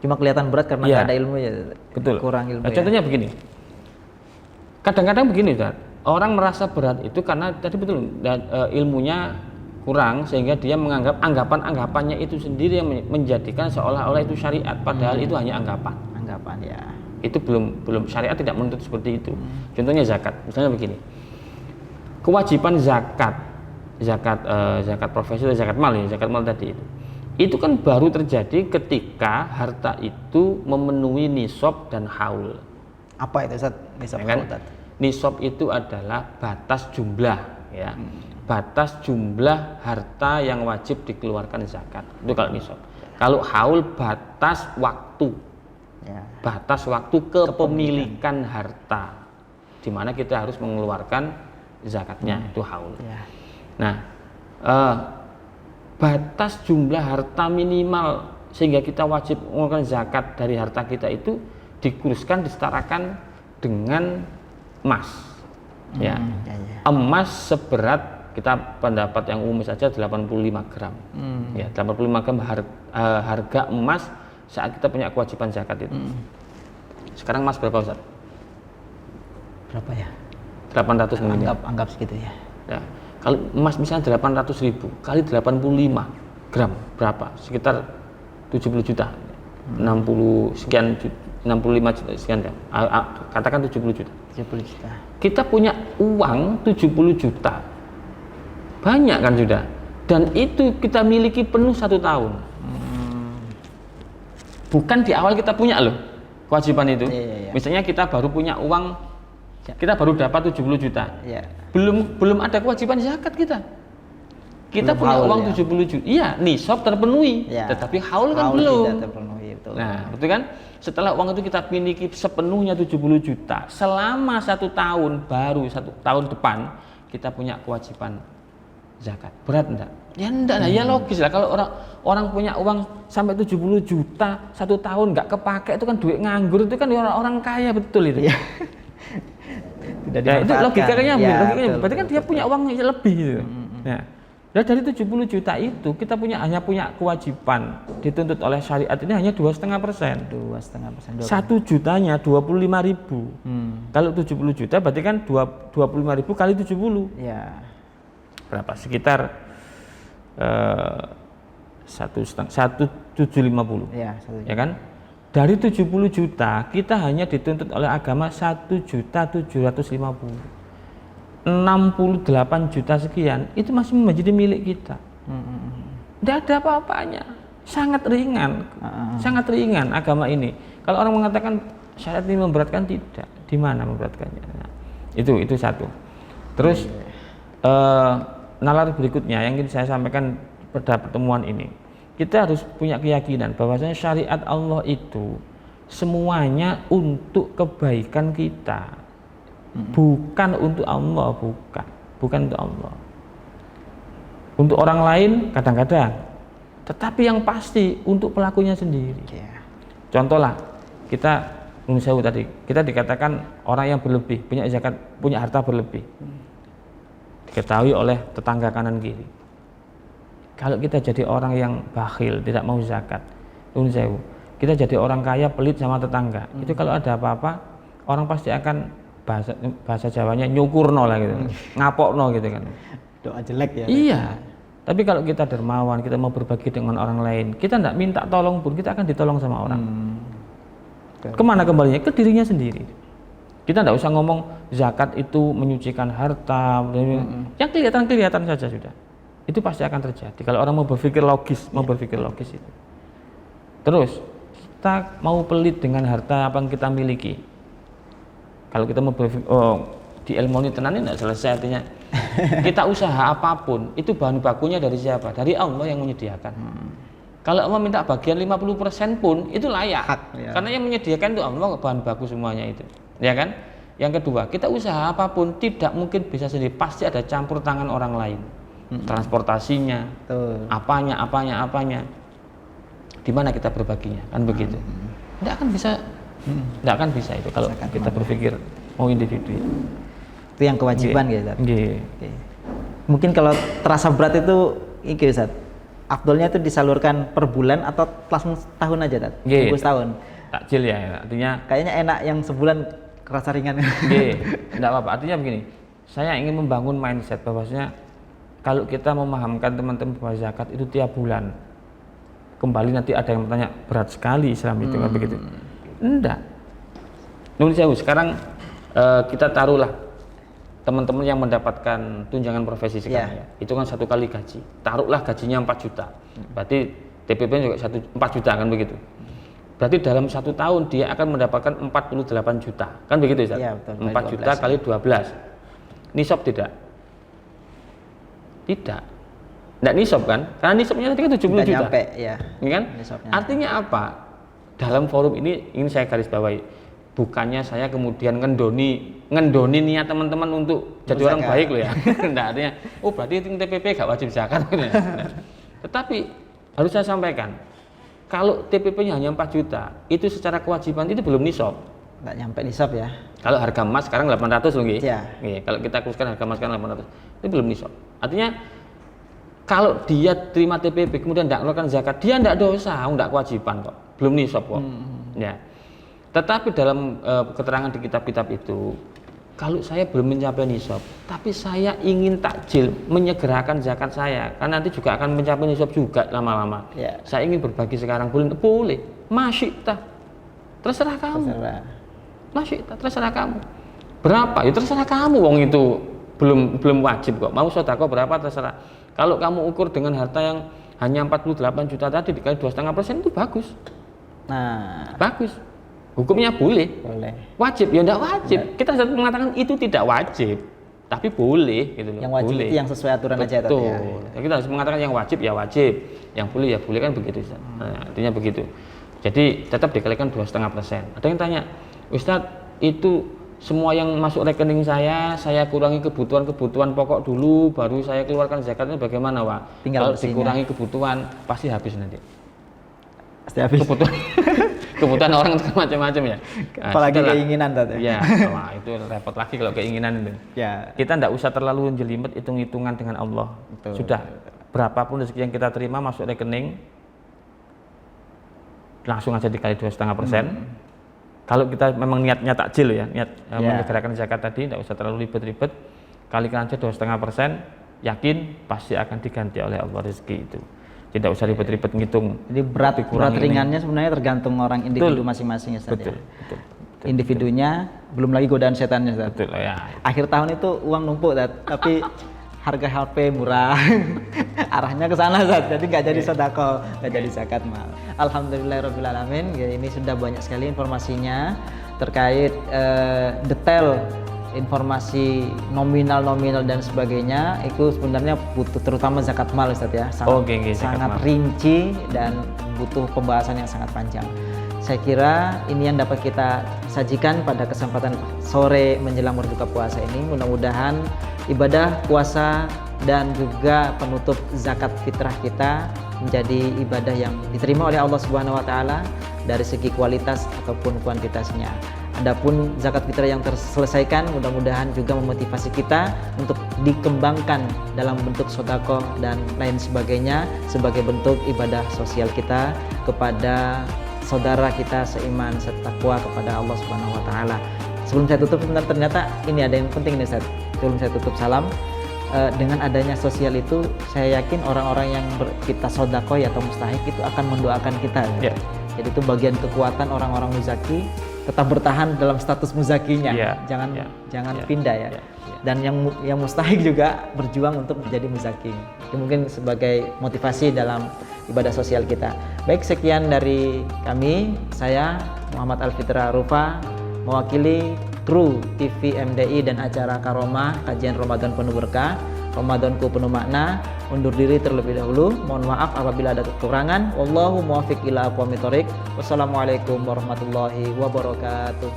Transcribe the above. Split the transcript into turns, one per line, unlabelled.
Cuma kelihatan berat karena nggak ada ilmu ya.
Betul.
Kurang ilmu.
Nah, contohnya begini. Kadang-kadang begini, Ustaz. Orang merasa berat itu karena tadi betul ilmunya kurang sehingga dia menganggap anggapan-anggapannya itu sendiri yang menjadikan seolah-olah itu syariat, padahal itu hanya anggapan.
Anggapan ya.
Itu belum syariat tidak menuntut seperti itu. Contohnya zakat. Misalnya begini. Kewajiban zakat profesi atau zakat mal tadi itu kan baru terjadi ketika harta itu memenuhi nisab dan haul.
Apa itu Ustaz? Nisab
Ya kan?
haul.
Nisab itu adalah batas jumlah ya. Batas jumlah harta yang wajib dikeluarkan zakat. Itu kalau nisab. Kalau haul batas waktu.
Ya.
Batas waktu kepemilikan harta. Di mana kita harus mengeluarkan zakatnya, itu haul.
Ya.
Nah, batas jumlah harta minimal sehingga kita wajib mengeluarkan zakat dari harta kita itu dikuruskan, disetarakan dengan emas. Ya. Emas seberat, kita pendapat yang umum saja 85 gram. Ya, 85 gram harga emas saat kita punya kewajiban zakat itu. Sekarang emas berapa, Ustaz?
Berapa ya?
800 mungkin.
Anggap segitu ya.
Ya. Kalau emas misalnya 800.000 kali 85 gram berapa? Sekitar 70 juta. 60 sekian 65 juta sekian ya. Katakan 70 juta.
70 juta.
Kita punya uang 70 juta. Banyak kan sudah. Dan itu kita miliki penuh 1 tahun. Bukan di awal kita punya loh kewajiban itu.
Iya.
Misalnya kita baru punya uang, kita baru dapat 70 juta.
Iya.
Belum ada kewajiban zakat kita. Kita
Belum
punya
haul,
uang
ya.
70 juta. Iya, nisab terpenuhi.
Ya.
Tetapi haul kan belum.
Tidak terpenuhi, betul.
Nah, betul kan? Setelah uang itu kita miliki sepenuhnya 70 juta, selama 1 tahun, baru 1 tahun depan kita punya kewajiban zakat. Berat enggak? Ya enggak lah, ya logis lah. Kalau orang punya uang sampai 70 juta 1 tahun nggak kepake, itu kan duit nganggur, itu kan orang kaya betul itu.
Iya. Tidak
Ya, itu logikanya,
betul,
berarti kan dia punya uang yang lebih gitu. Nah, dari 70 juta itu kita hanya punya kewajiban dituntut oleh syariat ini hanya 2,5%.
2,5%.
1 jutanya 25.000. Kalau 70 juta berarti kan 25.000 kali 70.
Ya.
Berapa? Sekitar 1,750.
Ya,
Ya kan? Dari 70 juta kita hanya dituntut oleh agama 1.750.000. 68 juta sekian itu masih menjadi milik kita. Tidak ada apa-apanya, sangat ringan, sangat ringan agama ini. Kalau orang mengatakan syariat ini memberatkan, tidak. Di mana memberatkannya? Nah, itu satu. Terus nalar berikutnya yang ingin saya sampaikan pada pertemuan ini, kita harus punya keyakinan bahwasanya syariat Allah itu semuanya untuk kebaikan kita. Bukan untuk Allah, bukan untuk Allah. Untuk orang lain kadang-kadang, tetapi yang pasti untuk pelakunya sendiri. Contohlah, kita tadi kita dikatakan orang yang berlebih, punya zakat, punya harta berlebih, diketahui oleh tetangga kanan kiri. Kalau kita jadi orang yang bakhil, tidak mau zakat, kita jadi orang kaya pelit sama tetangga, itu kalau ada apa-apa orang pasti akan bahasa Jawanya nyukurno lah gitu, ngapokno gitu kan.
Doa jelek ya.
Iya. Tapi kalau kita dermawan, kita mau berbagi dengan orang lain, kita tidak minta tolong pun, kita akan ditolong sama orang. Kemana kembalinya? Ke dirinya sendiri. Kita tidak usah ngomong zakat itu menyucikan harta, yang kelihatan saja sudah. Itu pasti akan terjadi. Kalau orang mau berpikir logis, itu. Terus kita mau pelit dengan harta apa yang kita miliki. Kalau kita mau berpikir, di ilmu ini tenan ini tidak selesai, artinya kita usaha apapun itu bahan bakunya dari siapa? Dari Allah yang menyediakan. Kalau Allah minta bagian 50% pun itu layak. Karena yang menyediakan itu Allah, bahan baku semuanya itu. Ya kan? Yang kedua, kita usaha apapun tidak mungkin bisa sendiri, pasti ada campur tangan orang lain. Transportasinya, apanya. Di mana kita berbaginya? Kan begitu. Tidak akan bisa itu kalau kita berpikir mau individu.
Itu yang kewajiban gitu.
Nggih.
Mungkin kalau terasa berat itu iki Ustaz. afdolnya itu disalurkan per bulan atau langsung setahun aja, Tat?
Nggih.
Tunggu setahun.
Takjil ya, artinya
Kayaknya enak yang sebulan kerasa ringan.
enggak apa-apa. Artinya begini, saya ingin membangun mindset bahwasanya kalau kita memahamkan teman-teman bahwa zakat itu tiap bulan, kembali nanti ada yang bertanya berat sekali Islam itu kan begitu. Enggak. Nun sewu, sekarang kita taruhlah teman-teman yang mendapatkan tunjangan profesi sekarang ya. Itu kan 1 kali gaji. Taruhlah gajinya 4 juta. Berarti TPP juga 4 juta kan begitu. Berarti dalam 1 tahun dia akan mendapatkan 48 juta. Kan begitu Ustaz?
Iya, betul.
4 juta kali 12. Nisab tidak? Tidak. Enggak nisab kan? Karena nisabnya tadi kan 70
Nggak
juta.
nyampe, ya.
Ini kan?
Nisabnya.
Artinya apa? Dalam forum ini ingin saya garis bawahi, bukannya saya kemudian ngendoni niat teman-teman untuk jadi orang
Zakat.
baik loh ya. Enggak, artinya oh berarti tim TPP gak wajib zakat. Nah, tetapi harus saya sampaikan, kalau TPP-nya hanya 4 juta, itu secara kewajiban itu belum nisab.
Nggak nyampe nisab ya.
Kalau harga emas sekarang 800 loh nggih.
Iya.
Nggih, kalau kita kuruskan harga emas sekarang 800, itu belum nisab. Artinya kalau dia terima TPP kemudian tidak mengeluarkan zakat, dia tidak dosa, tidak kewajiban kok, belum nisab kok. Ya. Tetapi dalam keterangan di kitab-kitab itu, kalau saya belum mencapai nisab, tapi saya ingin takjil, menyegerakan zakat saya, karena nanti juga akan mencapai nisab juga lama-lama.
Ya.
Saya ingin berbagi sekarang, boleh, masyita, terserah kamu. Masyita, terserah kamu. Berapa? Ya terserah kamu, wong itu belum wajib kok. Mau sedekah berapa terserah. Kalau kamu ukur dengan harta yang hanya 48 juta tadi dikali 2,5% itu bagus.
Nah,
Bagus. Hukumnya boleh.
boleh.
Wajib ya enggak wajib. Kita sudah mengatakan itu tidak wajib, tapi boleh gitu loh.
Yang wajib
boleh.
itu yang sesuai aturan aja tadi ya.
Betul. Kita harus mengatakan yang wajib ya wajib, yang boleh ya boleh kan begitu Ustaz. Nah, artinya begitu. Jadi tetap dikalikan 2,5%. Ada yang tanya, Ustadz itu semua yang masuk rekening saya kurangi kebutuhan pokok dulu, baru saya keluarkan zakatnya bagaimana Pak?
Tinggal
Kalau
bersihnya.
dikurangi kebutuhan pasti habis nanti.
Pasti habis.
Kebutuhan orang itu macam-macam ya. Nah,
Apalagi
sudahlah.
keinginan tadi.
Iya, wah itu repot lagi kalau keinginan itu.
Ya.
Kita tidak usah terlalu jelimet hitung-hitungan dengan Allah.
Betul.
Sudah berapapun rezeki yang kita terima masuk rekening langsung aja dikali 2,5%. Kalau kita memang niatnya takjil ya, niat menyegerakan zakat tadi, tidak usah terlalu ribet-ribet, kalikan aja 2,5%, yakin pasti akan diganti oleh Allah rezeki itu. Tidak usah ribet-ribet ngitung.
Jadi berat
Dikurangi
ringannya sebenarnya tergantung orang individu masing-masing ya, Ustaz,
Betul,
ya.
betul.
Individunya, belum lagi godaan setannya, Ustaz.
Betul ya.
Akhir tahun itu uang numpuk, Ustaz, tapi harga HP murah. Arahnya ke sana, Ustaz. Jadi nggak jadi sedekah, nggak jadi zakat mal. Alhamdulillahirabbil alamin. Ya, ini sudah banyak sekali informasinya terkait detail informasi nominal dan sebagainya. Itu sebenarnya butuh terutama zakat mal, Ustaz ya.
Zakat
Sangat
mal.
rinci dan butuh pembahasan yang sangat panjang. Saya kira ini yang dapat kita sajikan pada kesempatan sore menjelang berbuka puasa ini. Mudah-mudahan ibadah puasa dan juga penutup zakat fitrah kita menjadi ibadah yang diterima oleh Allah Subhanahu wa taala dari segi kualitas ataupun kuantitasnya. Adapun zakat fitrah yang terselesaikan mudah-mudahan juga memotivasi kita untuk dikembangkan dalam bentuk sedekah dan lain sebagainya sebagai bentuk ibadah sosial kita kepada saudara kita seiman setakwa kepada Allah Subhanahu wa taala. Sebelum saya tutup ternyata ini ada yang penting nih, Ustaz. Sebelum saya tutup salam, dengan adanya sosial itu saya yakin orang-orang yang kita sedekah atau mustahik itu akan mendoakan kita.
Ya.
Jadi itu bagian kekuatan orang-orang muzaki tetap bertahan dalam status muzakinya.
Ya.
Jangan
Ya.
jangan
Ya.
pindah ya.
Ya. Ya.
Dan yang mustahik juga berjuang untuk menjadi muzaki. Itu mungkin sebagai motivasi dalam ibadah sosial kita. Baik, sekian dari kami. Saya Muhammad Alfitra Rufa mewakili kru TV MDI dan acara Karomah kajian Ramadan penuh berkah, Ramadanku penuh makna. Undur diri terlebih dahulu. Mohon maaf apabila ada kekurangan. Wallahu muwaffiq ila aqwamit thoriq. Wassalamualaikum warahmatullahi wabarakatuh.